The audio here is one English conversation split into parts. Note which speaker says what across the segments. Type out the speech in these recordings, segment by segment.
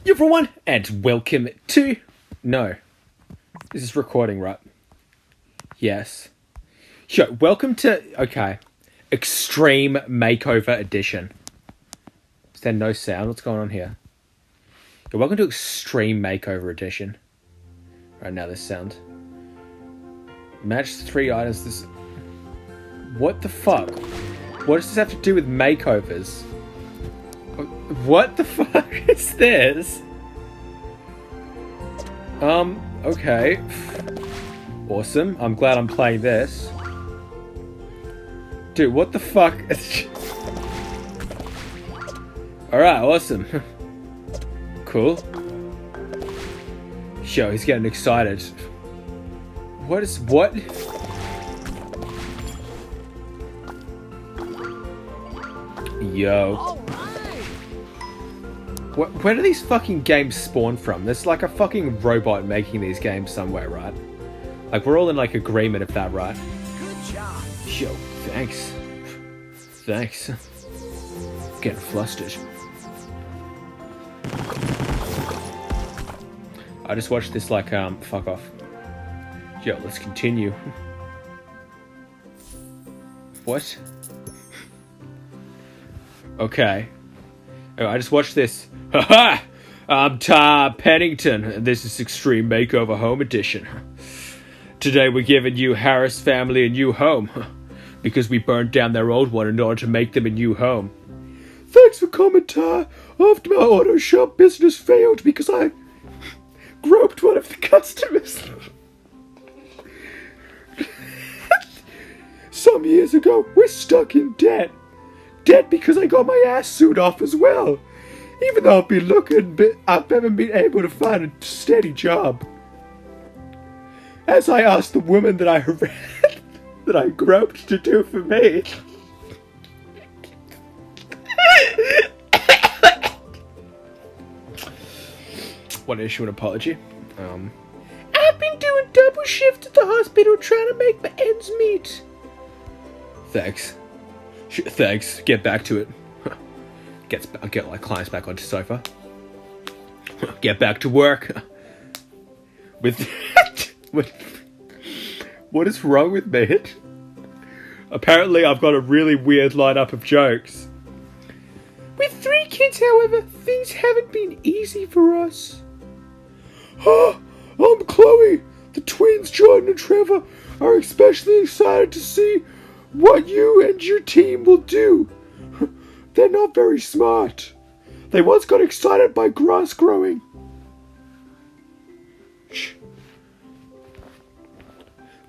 Speaker 1: everyone, and welcome to... No. This is recording, right? Yes. Sure, welcome to... Okay. Extreme Makeover Edition. Is there no sound? What's going on here? Yeah, welcome to Extreme Makeover Edition. Right now, this sound. Match 3 items. This... What the fuck? What does this have to do with makeovers? What the fuck is this? Okay. Awesome. I'm glad I'm playing this. Dude, what the fuck? Alright, awesome. Cool. Sure, he's getting excited. What? Yo. Where do these fucking games spawn from? There's like a fucking robot making these games somewhere, right? Like, we're all in like agreement of that, right?
Speaker 2: Good job.
Speaker 1: Yo, thanks. Thanks. Getting flustered. I just watched this like, fuck off. Yo, let's continue. What? Okay. Oh, I just watched this. Haha! I'm Tar Pennington, and this is Extreme Makeover Home Edition. Today we're giving you Harris family a new home, because we burned down their old one in order to make them a new home. Thanks for coming, Tar. After my auto shop business failed because I groped one of the customers. Some years ago, we're stuck in debt. Dead because I got my ass sued off as well. Even though I've been looking, but I haven't been able to find a steady job. As I asked the woman that I that I groped to do for me. Want to issue an apology? I've been doing double shift at the hospital trying to make my ends meet. Thanks. Thanks. Get back to it. Get my clients back onto sofa. Get back to work. What is wrong with me? Apparently, I've got a really weird lineup of jokes. With 3 kids, however, things haven't been easy for us. I'm Chloe. The twins, Jordan and Trevor, are especially excited to see what you and your team will do. They're not very smart. They once got excited by grass growing.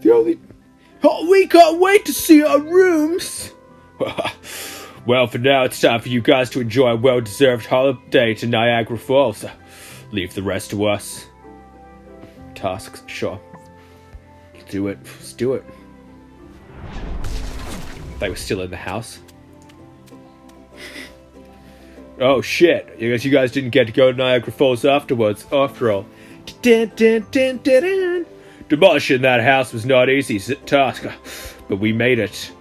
Speaker 1: We can't wait to see our rooms. Well, for now, it's time for you guys to enjoy a well-deserved holiday to Niagara Falls. Leave the rest to us. Tasks, sure. Let's do it. Let's do it. They were still in the house. Oh shit, I guess you guys didn't get to go to Niagara Falls afterwards, after all. Demolishing that house was not easy task, but we made it.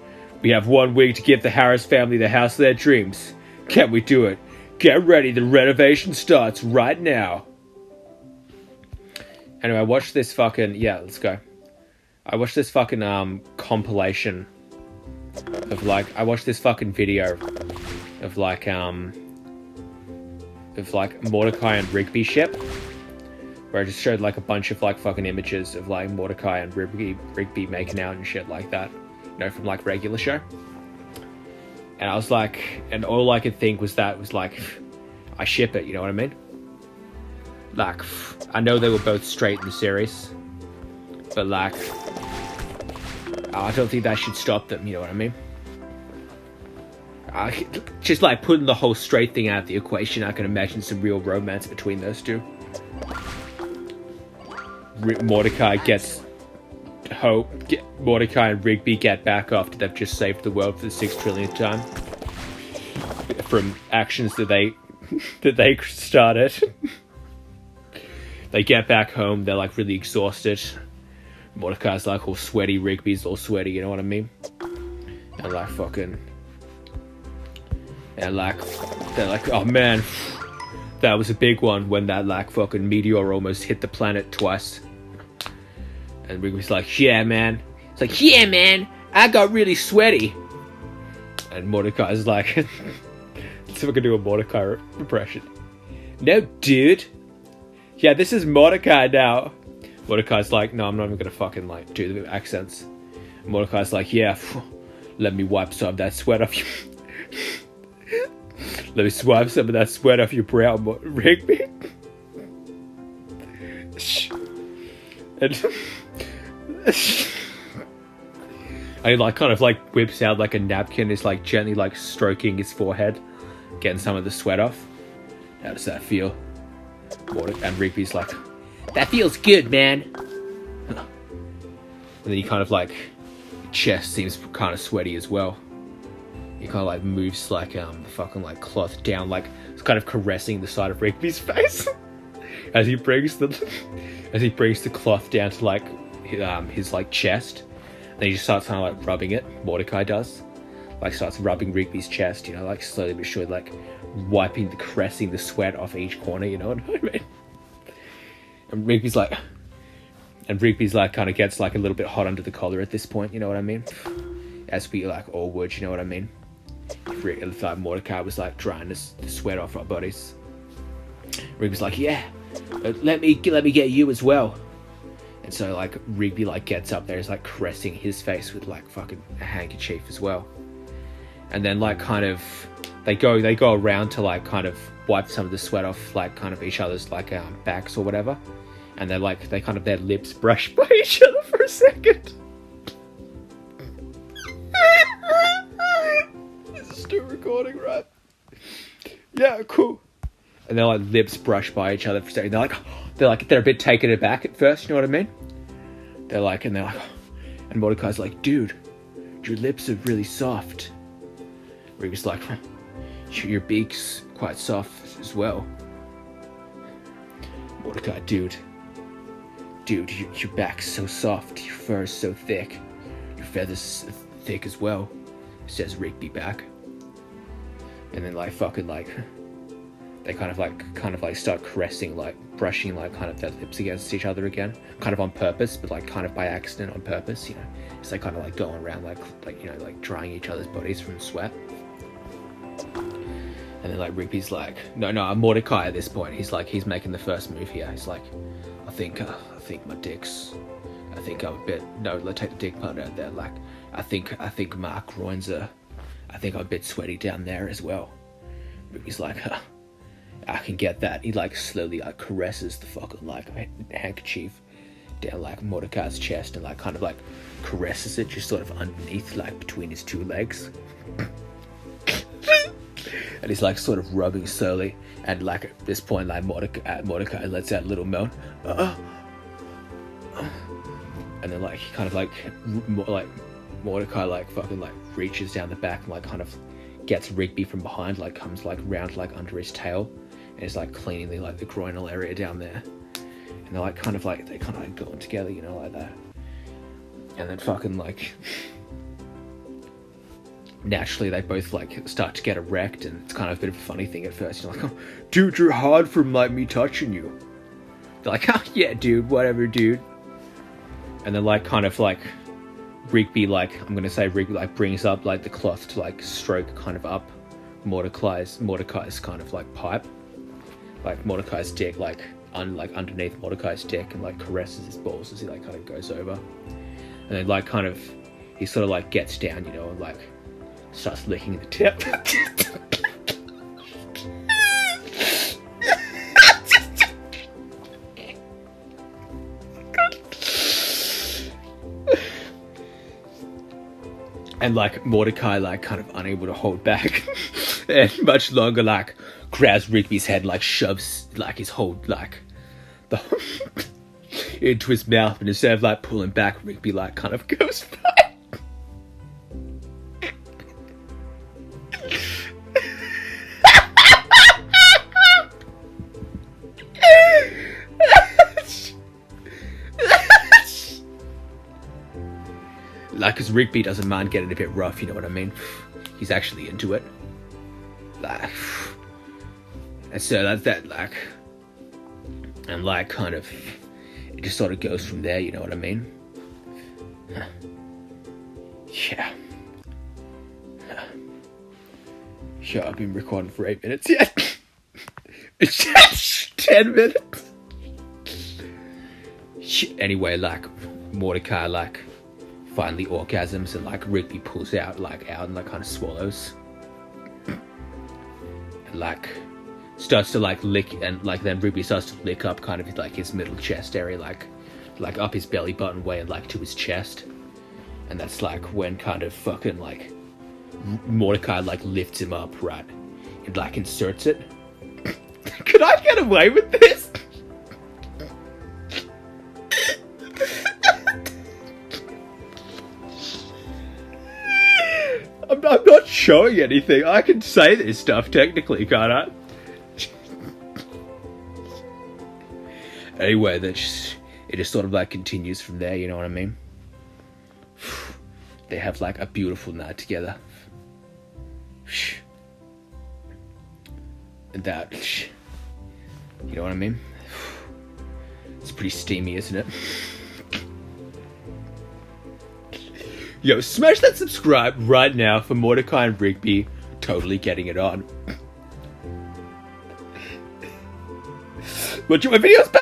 Speaker 1: We have 1 week to give the Harris family the house of their dreams. Can we do it? Get ready, the renovation starts right now. Anyway, I watched this fucking... Yeah, let's go. I watched this fucking, compilation of, like... I watched this fucking video of, like, Mordecai and Rigby ship, where I just showed like a bunch of like fucking images of like Mordecai and Rigby making out and shit like that, you know, from like regular show. And I was like, and all I could think was like, I ship it, you know what I mean? Like, I know they were both straight in the series, but like, I don't think that should stop them, you know what I mean? Just like putting the whole straight thing out of the equation, I can imagine some real romance between those two. Mordecai and Rigby get back after they've just saved the world for the 6 trillionth time from actions that they started. They get back home, they're like really exhausted. Mordecai's like all sweaty, Rigby's all sweaty, you know what I mean? And like fucking... And like, they're like, oh man, That was a big one when that like fucking meteor almost hit the planet twice. And Rigby's like, yeah, man. It's like, yeah, man, I got really sweaty. And Mordecai's like, let's see if I can do a Mordecai impression. No, dude. Yeah, this is Mordecai now. Mordecai's like, no, I'm not even gonna fucking like do the accents. Mordecai's like, yeah, let me wipe some of that sweat off you. Let me swipe some of that sweat off your brow, Rigby. And he like kind of like whips out like a napkin, is like gently like stroking his forehead, getting some of the sweat off. How does that feel? And Rigby's like, that feels good, man. And then he kind of like, chest seems kind of sweaty as well. He kind of like moves like the fucking like cloth down, like it's kind of caressing the side of Rigby's face as he brings the cloth down to like his like chest. Then he just starts kind of like rubbing it. Mordecai does, like starts rubbing Rigby's chest, you know, like slowly but surely, like wiping, caressing the sweat off each corner, you know what I mean? And Rigby's like kind of gets like a little bit hot under the collar at this point, you know what I mean? As we like all would, you know what I mean? If like Mordecai was like drying the sweat off our bodies. Rigby's like, yeah, let me get you as well. And so like Rigby like gets up there, is like caressing his face with like fucking a handkerchief as well. And then like kind of they go around to like kind of wipe some of the sweat off like kind of each other's like backs or whatever. And they're like their lips brush by each other for a second. This is still recording, right? Yeah, cool. And they're like lips brush by each other for a second. They're a bit taken aback at first, you know what I mean? And Mordecai's like, dude, your lips are really soft. Rigby's like, your beak's quite soft as well. Mordecai, dude, your back's so soft, your fur is so thick, your feathers thick as well, says Rigby back. And then like fucking like they kind of like start caressing, like brushing like kind of their lips against each other again, kind of on purpose, but like kind of by accident on purpose, you know. It's like kind of like going around like you know, like drying each other's bodies from sweat. And then like Rigby's like, no, Mordecai at this point, he's making the first move here. He's like, I think my dick's, I think I'm a bit, no, let's take the dick part out there. Like, I think my groins are, I think I'm a bit sweaty down there as well. Rigby's like, I can get that. He like slowly like caresses the fucking like handkerchief down like Mordecai's chest and like kind of like caresses it just sort of underneath, like between his two legs. And he's like sort of rubbing slowly, and like at this point like Mordecai lets out a little moan. And then like he kind of like Mordecai like fucking like reaches down the back and like kind of gets Rigby from behind, like comes like round like under his tail, and is like cleaning the like the groinal area down there. And they're like kind of like going together, you know, like that. And then fucking like naturally they both like start to get erect, and it's kind of a bit of a funny thing at first. You're like, oh, dude, you're hard from like me touching you. They're like, oh yeah, dude, whatever, dude. And then like kind of like Rigby like brings up like the cloth to like stroke kind of up Mordecai's kind of like pipe, like Mordecai's dick, like underneath Mordecai's dick, and like caresses his balls as he like kind of goes over. And then like kind of he sort of like gets down, you know, and like starts licking the tip. And like Mordecai like kind of unable to hold back and much longer like grabs Rigby's head, like shoves like his whole like the into his mouth, and instead of like pulling back, Rigby like kind of goes back. Like, cause Rigby doesn't mind getting a bit rough, you know what I mean? He's actually into it. Like, And so that's that, like, and like kind of, it just sort of goes from there, you know what I mean? Yeah. Sure, I've been recording for 8 minutes yet. It's just 10 minutes. Anyway, like, Mordecai, like, finally orgasms, and like Rigby pulls out and like kind of swallows. And like starts to like lick, and like then Rigby starts to lick up kind of like his middle chest area, like up his belly button way and like to his chest. And that's like when kind of fucking like Mordecai like lifts him up, right? And like inserts it. Could I get away with this? I'm not showing anything. I can say this stuff technically, can't I? Anyway, it just sort of like continues from there, you know what I mean? They have like a beautiful night together. And that, you know what I mean? It's pretty steamy, isn't it? Yo, smash that subscribe right now for Mordecai and Rigby totally getting it on. Watch my videos back.